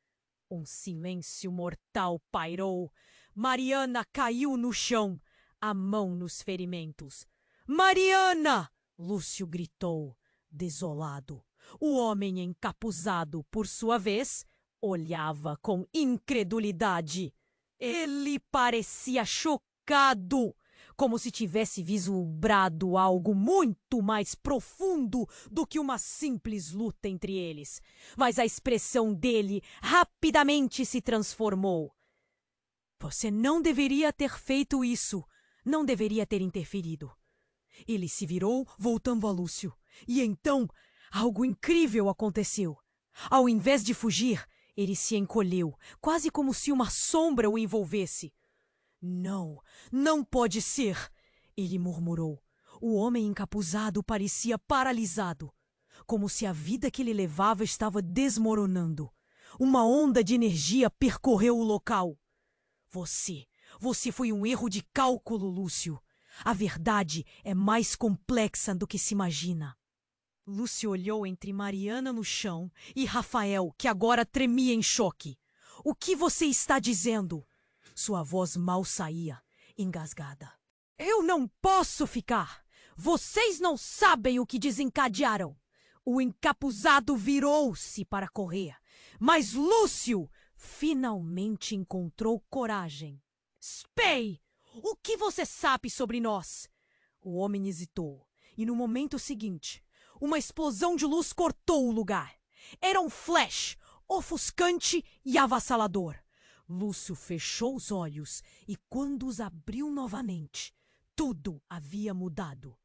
S1: Um silêncio mortal pairou. Mariana caiu no chão, a mão nos ferimentos. Mariana! Lúcio gritou, desolado. O homem encapuzado, por sua vez, olhava com incredulidade. Ele parecia chocado, como se tivesse vislumbrado algo muito mais profundo do que uma simples luta entre eles. Mas a expressão dele rapidamente se transformou. Você não deveria ter feito isso. Não deveria ter interferido. Ele se virou, voltando a Lúcio. E então, algo incrível aconteceu. Ao invés de fugir, ele se encolheu, quase como se uma sombra o envolvesse. Não, não pode ser, ele murmurou. O homem encapuzado parecia paralisado, como se a vida que ele levava estava desmoronando. Uma onda de energia percorreu o local. Você foi um erro de cálculo, Lúcio. A verdade é mais complexa do que se imagina. Lúcio olhou entre Mariana no chão e Rafael, que agora tremia em choque. O que você está dizendo? Sua voz mal saía, engasgada. Eu não posso ficar! Vocês não sabem o que desencadearam! O encapuzado virou-se para correr, mas Lúcio finalmente encontrou coragem. Spey! O que você sabe sobre nós? O homem hesitou, e no momento seguinte, uma explosão de luz cortou o lugar. Era um flash, ofuscante e avassalador. Lúcio fechou os olhos e, quando os abriu novamente, tudo havia mudado.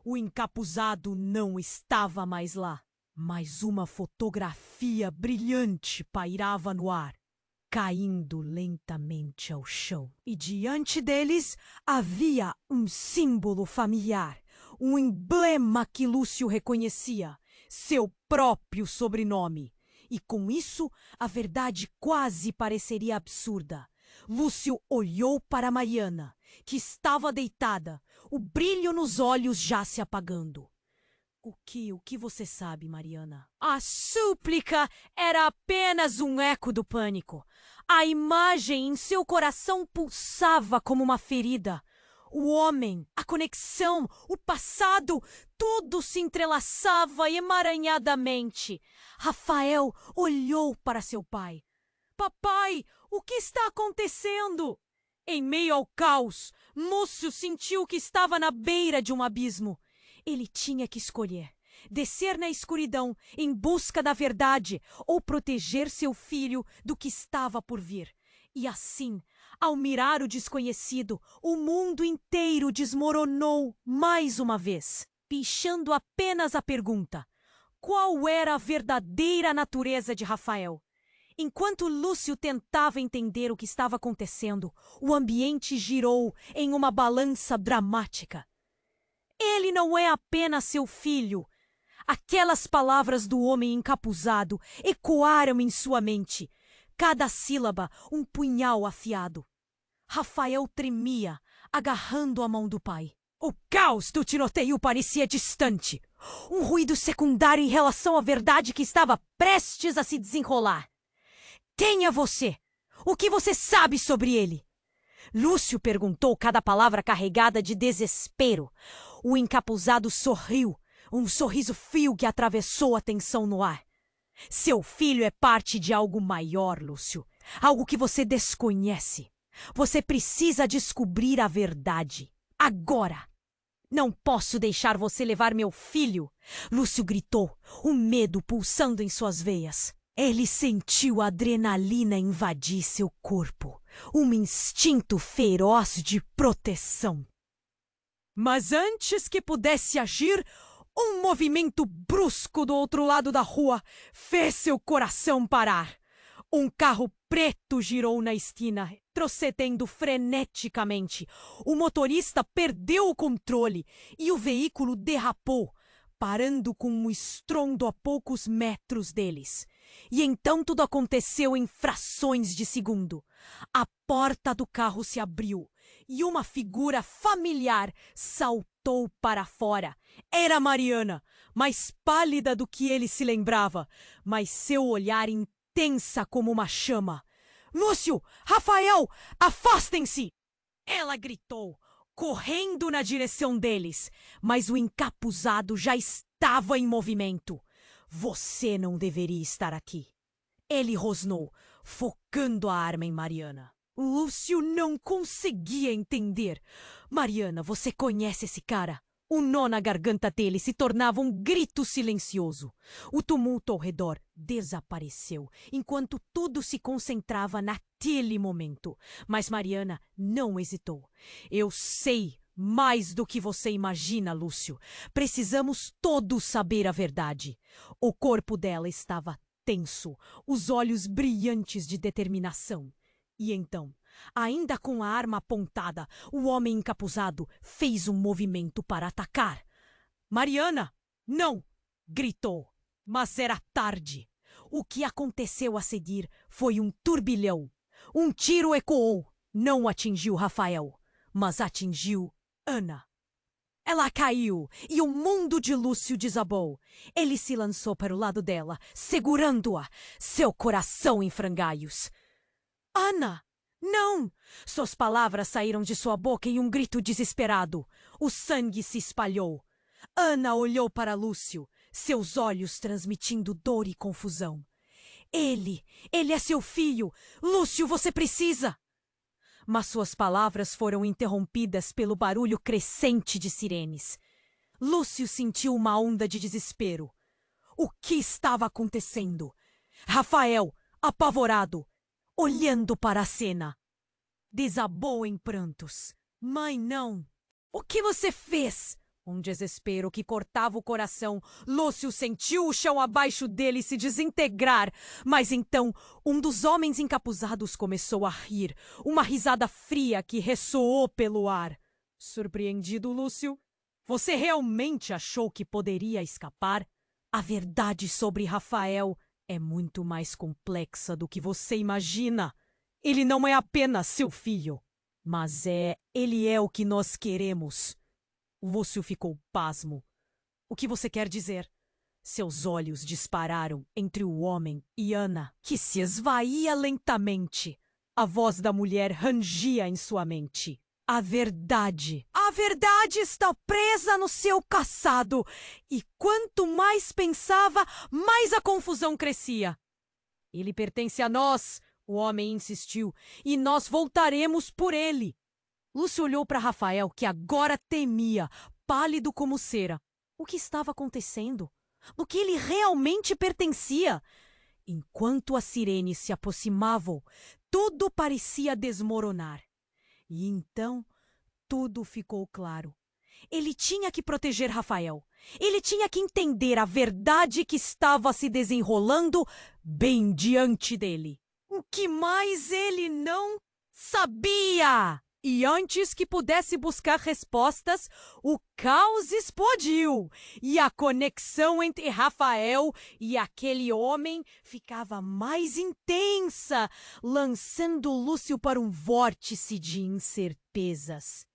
S1: O encapuzado não estava mais lá, mas uma fotografia brilhante pairava no ar, caindo lentamente ao chão. E diante deles havia um símbolo familiar, um emblema que Lúcio reconhecia, seu próprio sobrenome. E com isso, a verdade quase pareceria absurda. Lúcio olhou para Mariana, que estava deitada, o brilho nos olhos já se apagando. O que você sabe, Mariana? A súplica era apenas um eco do pânico. A imagem em seu coração pulsava como uma ferida. O homem, a conexão, o passado, tudo se entrelaçava emaranhadamente. Rafael olhou para seu pai. Papai, o que está acontecendo? Em meio ao caos, Lúcio sentiu que estava na beira de um abismo. Ele tinha que escolher: descer na escuridão em busca da verdade ou proteger seu filho do que estava por vir. E assim, ao mirar o desconhecido, o mundo inteiro desmoronou mais uma vez, pichando apenas a pergunta: qual era a verdadeira natureza de Rafael? Enquanto Lúcio tentava entender o que estava acontecendo, o ambiente girou em uma balança dramática. Ele não é apenas seu filho. Aquelas palavras do homem encapuzado ecoaram em sua mente. Cada sílaba um punhal afiado. Rafael tremia, agarrando a mão do pai. O caos do tiroteio parecia distante. Um ruído secundário em relação à verdade que estava prestes a se desenrolar. Quem é você? O que você sabe sobre ele? Lúcio perguntou, cada palavra carregada de desespero. O encapuzado sorriu, um sorriso frio que atravessou a tensão no ar. Seu filho é parte de algo maior, Lúcio. Algo que você desconhece. Você precisa descobrir a verdade. Agora! Não posso deixar você levar meu filho! Lúcio gritou, o medo pulsando em suas veias. Ele sentiu a adrenalina invadir seu corpo, um instinto feroz de proteção. Mas antes que pudesse agir, um movimento brusco do outro lado da rua fez seu coração parar. Um carro preto girou na esquina, trocetendo freneticamente. O motorista perdeu o controle e o veículo derrapou, parando com um estrondo a poucos metros deles. E então tudo aconteceu em frações de segundo. A porta do carro se abriu e uma figura familiar saltou para fora. Era Mariana, mais pálida do que ele se lembrava, mas seu olhar intensa como uma chama. Lúcio! Rafael! Afastem-se! Ela gritou, correndo na direção deles, mas o encapuzado já estava em movimento. Você não deveria estar aqui. Ele rosnou, focando a arma em Mariana. Lúcio não conseguia entender. Mariana, você conhece esse cara? O nó na garganta dele se tornava um grito silencioso. O tumulto ao redor desapareceu, enquanto tudo se concentrava naquele momento. Mas Mariana não hesitou. Eu sei mais do que você imagina, Lúcio. Precisamos todos saber a verdade. O corpo dela estava tenso, os olhos brilhantes de determinação. E então, ainda com a arma apontada, o homem encapuzado fez um movimento para atacar. Mariana, não! Gritou. Mas era tarde. O que aconteceu a seguir foi um turbilhão. Um tiro ecoou. Não atingiu Rafael, mas atingiu Ana. Ela caiu e o mundo de Lúcio desabou. Ele se lançou para o lado dela, segurando-a, seu coração em frangalhos. Ana! Não! Suas palavras saíram de sua boca em um grito desesperado. O sangue se espalhou. Ana olhou para Lúcio, seus olhos transmitindo dor e confusão. Ele é seu filho! Lúcio, você precisa! Mas suas palavras foram interrompidas pelo barulho crescente de sirenes. Lúcio sentiu uma onda de desespero. O que estava acontecendo? Rafael, apavorado, olhando para a cena, desabou em prantos. Mãe, não! O que você fez? Um desespero que cortava o coração. Lúcio sentiu o chão abaixo dele se desintegrar. Mas então, um dos homens encapuzados começou a rir. Uma risada fria que ressoou pelo ar. Surpreendido, Lúcio? Você realmente achou que poderia escapar? A verdade sobre Rafael é muito mais complexa do que você imagina. Ele não é apenas seu filho, mas ele é o que nós queremos. Lúcio ficou pasmo. O que você quer dizer? Seus olhos dispararam entre o homem e Ana, que se esvaía lentamente. A voz da mulher rangia em sua mente. A verdade está presa no seu caçado. E quanto mais pensava, mais a confusão crescia. Ele pertence a nós, o homem insistiu, e nós voltaremos por ele. Lúcio olhou para Rafael, que agora temia, pálido como cera. O que estava acontecendo? Do que ele realmente pertencia? Enquanto as sirenes se aproximavam, tudo parecia desmoronar. E então, tudo ficou claro. Ele tinha que proteger Rafael. Ele tinha que entender a verdade que estava se desenrolando bem diante dele. O que mais ele não sabia? E antes que pudesse buscar respostas, o caos explodiu. E a conexão entre Rafael e aquele homem ficava mais intensa, lançando Lúcio para um vórtice de incertezas.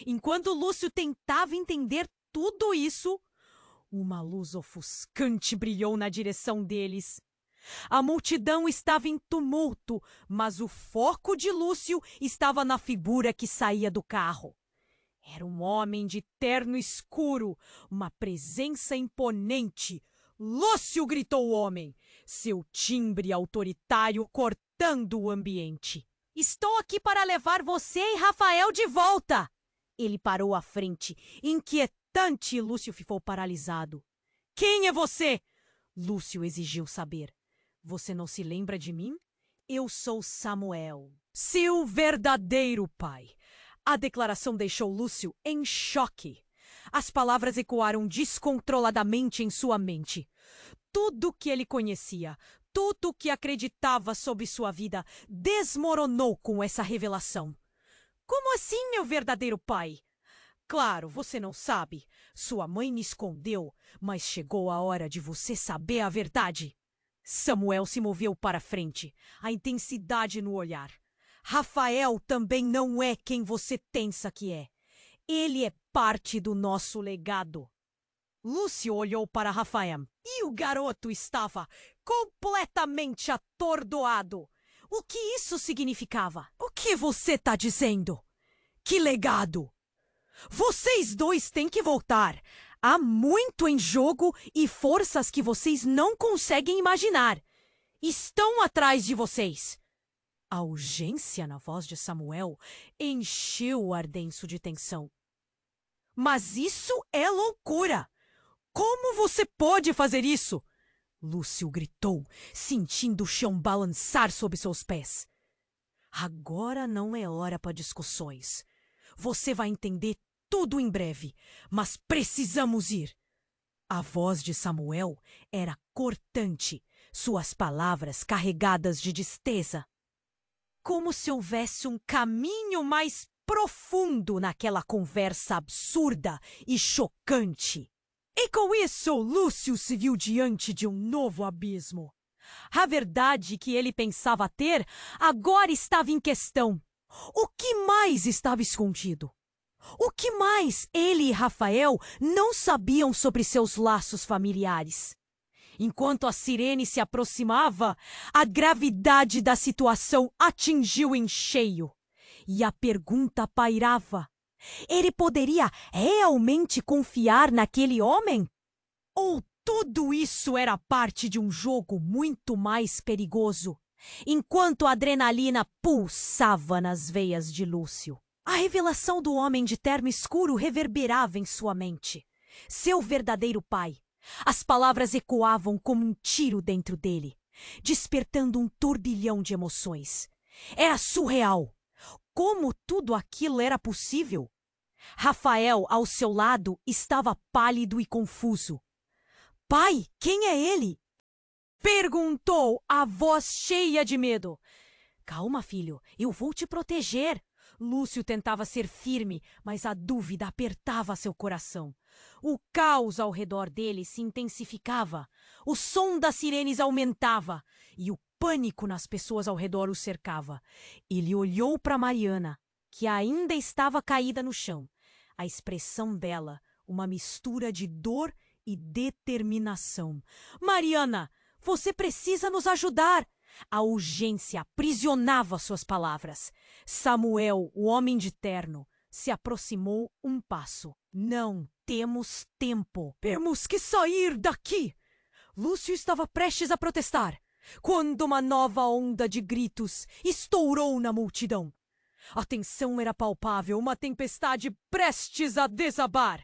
S1: Enquanto Lúcio tentava entender tudo isso, uma luz ofuscante brilhou na direção deles. A multidão estava em tumulto, mas o foco de Lúcio estava na figura que saía do carro. Era um homem de terno escuro, uma presença imponente. "Lúcio!" gritou o homem, seu timbre autoritário cortando o ambiente. "Estou aqui para levar você e Rafael de volta!" Ele parou à frente, inquietante, e Lúcio ficou paralisado. "Quem é você?" Lúcio exigiu saber. "Você não se lembra de mim? Eu sou Samuel, seu verdadeiro pai." A declaração deixou Lúcio em choque. As palavras ecoaram descontroladamente em sua mente. Tudo o que ele conhecia, tudo o que acreditava sobre sua vida, desmoronou com essa revelação. "Como assim, meu verdadeiro pai?" "Claro, você não sabe. Sua mãe me escondeu, mas chegou a hora de você saber a verdade." Samuel se moveu para frente, a intensidade no olhar. "Rafael também não é quem você pensa que é. Ele é parte do nosso legado." Lúcio olhou para Rafael e o garoto estava completamente atordoado. O que isso significava? "O que você está dizendo? Que legado? Vocês dois têm que voltar. Há muito em jogo e forças que vocês não conseguem imaginar. Estão atrás de vocês." A urgência na voz de Samuel encheu o Ardenço de tensão. "Mas isso é loucura! Como você pode fazer isso?" Lúcio gritou, sentindo o chão balançar sob seus pés. "Agora não é hora para discussões. Você vai entender tudo em breve, mas precisamos ir." A voz de Samuel era cortante, suas palavras carregadas de tristeza. Como se houvesse um caminho mais profundo naquela conversa absurda e chocante. E com isso, Lúcio se viu diante de um novo abismo. A verdade que ele pensava ter agora estava em questão. O que mais estava escondido? O que mais ele e Rafael não sabiam sobre seus laços familiares? Enquanto a sirene se aproximava, a gravidade da situação atingiu em cheio. E a pergunta pairava: ele poderia realmente confiar naquele homem? Ou tudo isso era parte de um jogo muito mais perigoso? Enquanto a adrenalina pulsava nas veias de Lúcio, a revelação do homem de terno escuro reverberava em sua mente. Seu verdadeiro pai. As palavras ecoavam como um tiro dentro dele, despertando um turbilhão de emoções. Era surreal. Como tudo aquilo era possível? Rafael, ao seu lado, estava pálido e confuso. "Pai, quem é ele?" perguntou a voz cheia de medo. "Calma, filho, eu vou te proteger." Lúcio tentava ser firme, mas a dúvida apertava seu coração. O caos ao redor dele se intensificava, o som das sirenes aumentava e o pânico nas pessoas ao redor o cercava. Ele olhou para Mariana, que ainda estava caída no chão. A expressão dela, uma mistura de dor e determinação. "Mariana, você precisa nos ajudar!" A urgência aprisionava suas palavras. Samuel, o homem de terno, se aproximou um passo. "Não temos tempo. Temos que sair daqui!" Lúcio estava prestes a protestar, quando uma nova onda de gritos estourou na multidão. A tensão era palpável, uma tempestade prestes a desabar.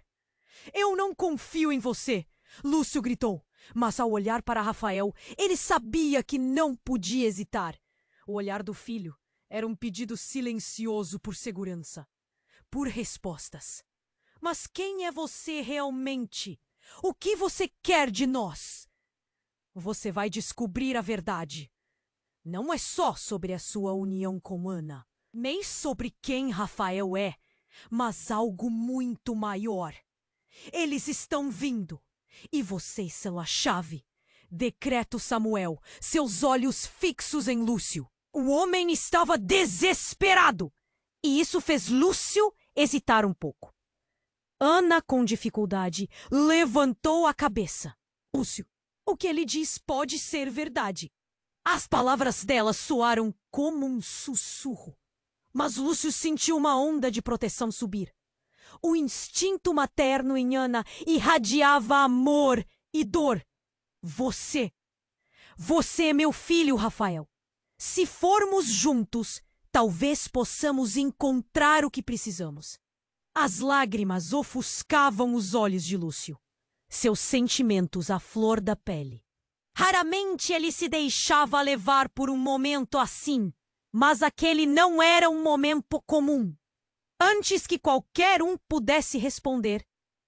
S1: "Eu não confio em você!" Lúcio gritou. Mas ao olhar para Rafael, ele sabia que não podia hesitar. O olhar do filho era um pedido silencioso por segurança, por respostas. "Mas quem é você realmente?" O que você quer de nós? Você vai descobrir a verdade. Não é só sobre a sua união com Ana, nem sobre quem Rafael é, mas algo muito maior. Eles estão vindo, e vocês são a chave. Decreto Samuel, seus olhos fixos em Lúcio. O homem estava desesperado, e isso fez Lúcio hesitar um pouco. Ana, com dificuldade, levantou a cabeça. Lúcio, o que ele diz pode ser verdade. As palavras dela soaram como um sussurro. Mas Lúcio sentiu uma onda de proteção subir. O instinto materno em Ana irradiava amor e dor. Você é meu filho, Rafael. Se formos juntos, talvez possamos encontrar o que precisamos. As lágrimas ofuscavam os olhos de Lúcio, seus sentimentos à flor da pele. Raramente ele se deixava levar por um momento assim, mas aquele não era um momento comum. Antes que qualquer um pudesse responder,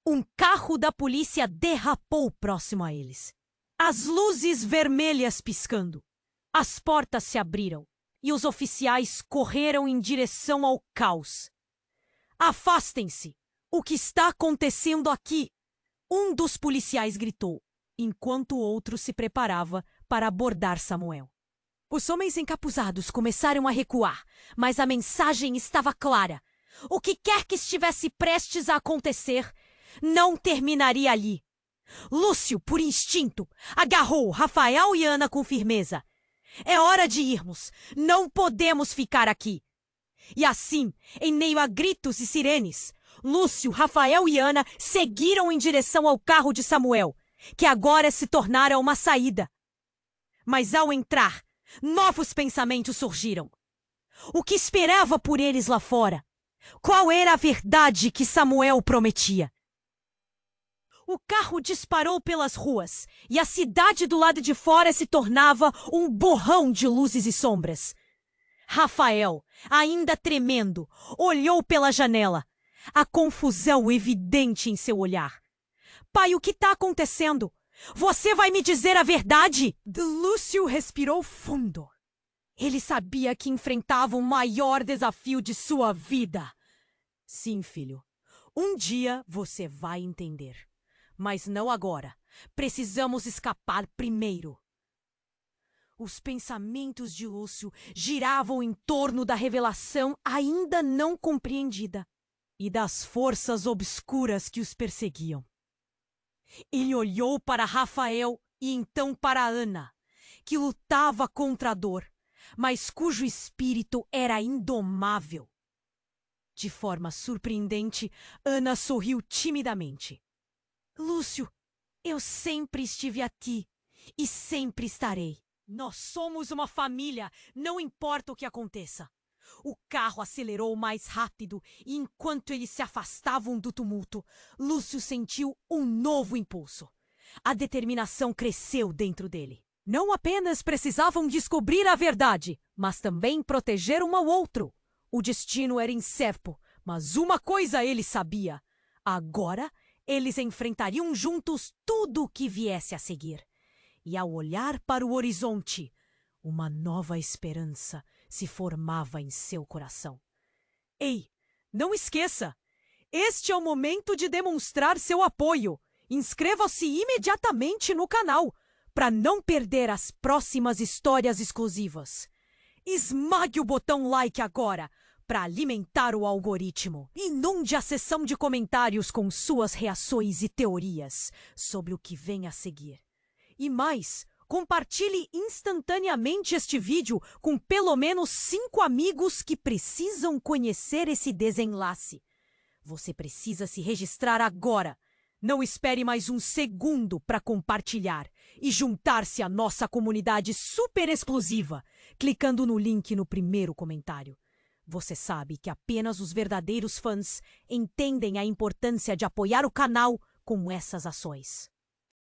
S1: um carro da polícia derrapou próximo a eles. As luzes vermelhas piscando. As portas se abriram e os oficiais correram em direção ao caos. Afastem-se! O que está acontecendo aqui? Um dos policiais gritou, enquanto o outro se preparava para abordar Samuel. Os homens encapuzados começaram a recuar, mas a mensagem estava clara. O que quer que estivesse prestes a acontecer, não terminaria ali. Lúcio, por instinto, agarrou Rafael e Ana com firmeza. É hora de irmos. Não podemos ficar aqui. E assim, em meio a gritos e sirenes, Lúcio, Rafael e Ana seguiram em direção ao carro de Samuel, que agora se tornara uma saída. Mas ao entrar, novos pensamentos surgiram. O que esperava por eles lá fora? Qual era a verdade que Samuel prometia? O carro disparou pelas ruas e a cidade do lado de fora se tornava um borrão de luzes e sombras. Rafael, ainda tremendo, olhou pela janela, a confusão evidente em seu olhar. Pai, o que está acontecendo? Você vai me dizer a verdade? Lúcio respirou fundo. Ele sabia que enfrentava o maior desafio de sua vida. Sim, filho. Um dia você vai entender. Mas não agora. Precisamos escapar primeiro. Os pensamentos de Lúcio giravam em torno da revelação ainda não compreendida e das forças obscuras que os perseguiam. Ele olhou para Rafael e então para Ana, que lutava contra a dor, mas cujo espírito era indomável. De forma surpreendente, Ana sorriu timidamente. Lúcio, eu sempre estive aqui e sempre estarei. Nós somos uma família, não importa o que aconteça. O carro acelerou mais rápido e enquanto eles se afastavam do tumulto, Lúcio sentiu um novo impulso. A determinação cresceu dentro dele. Não apenas precisavam descobrir a verdade, mas também proteger um ao outro. O destino era incerto, mas uma coisa ele sabia. Agora, eles enfrentariam juntos tudo o que viesse a seguir. E ao olhar para o horizonte, uma nova esperança se formava em seu coração. Ei, não esqueça! Este é o momento de demonstrar seu apoio. Inscreva-se imediatamente no canal para não perder as próximas histórias exclusivas. Esmague o botão like agora para alimentar o algoritmo. Inunde a seção de comentários com suas reações e teorias sobre o que vem a seguir. E mais, compartilhe instantaneamente este vídeo com pelo menos 5 amigos que precisam conhecer esse desenlace. Você precisa se registrar agora. Não espere mais um segundo para compartilhar e juntar-se à nossa comunidade super exclusiva, clicando no link no primeiro comentário. Você sabe que apenas os verdadeiros fãs entendem a importância de apoiar o canal com essas ações.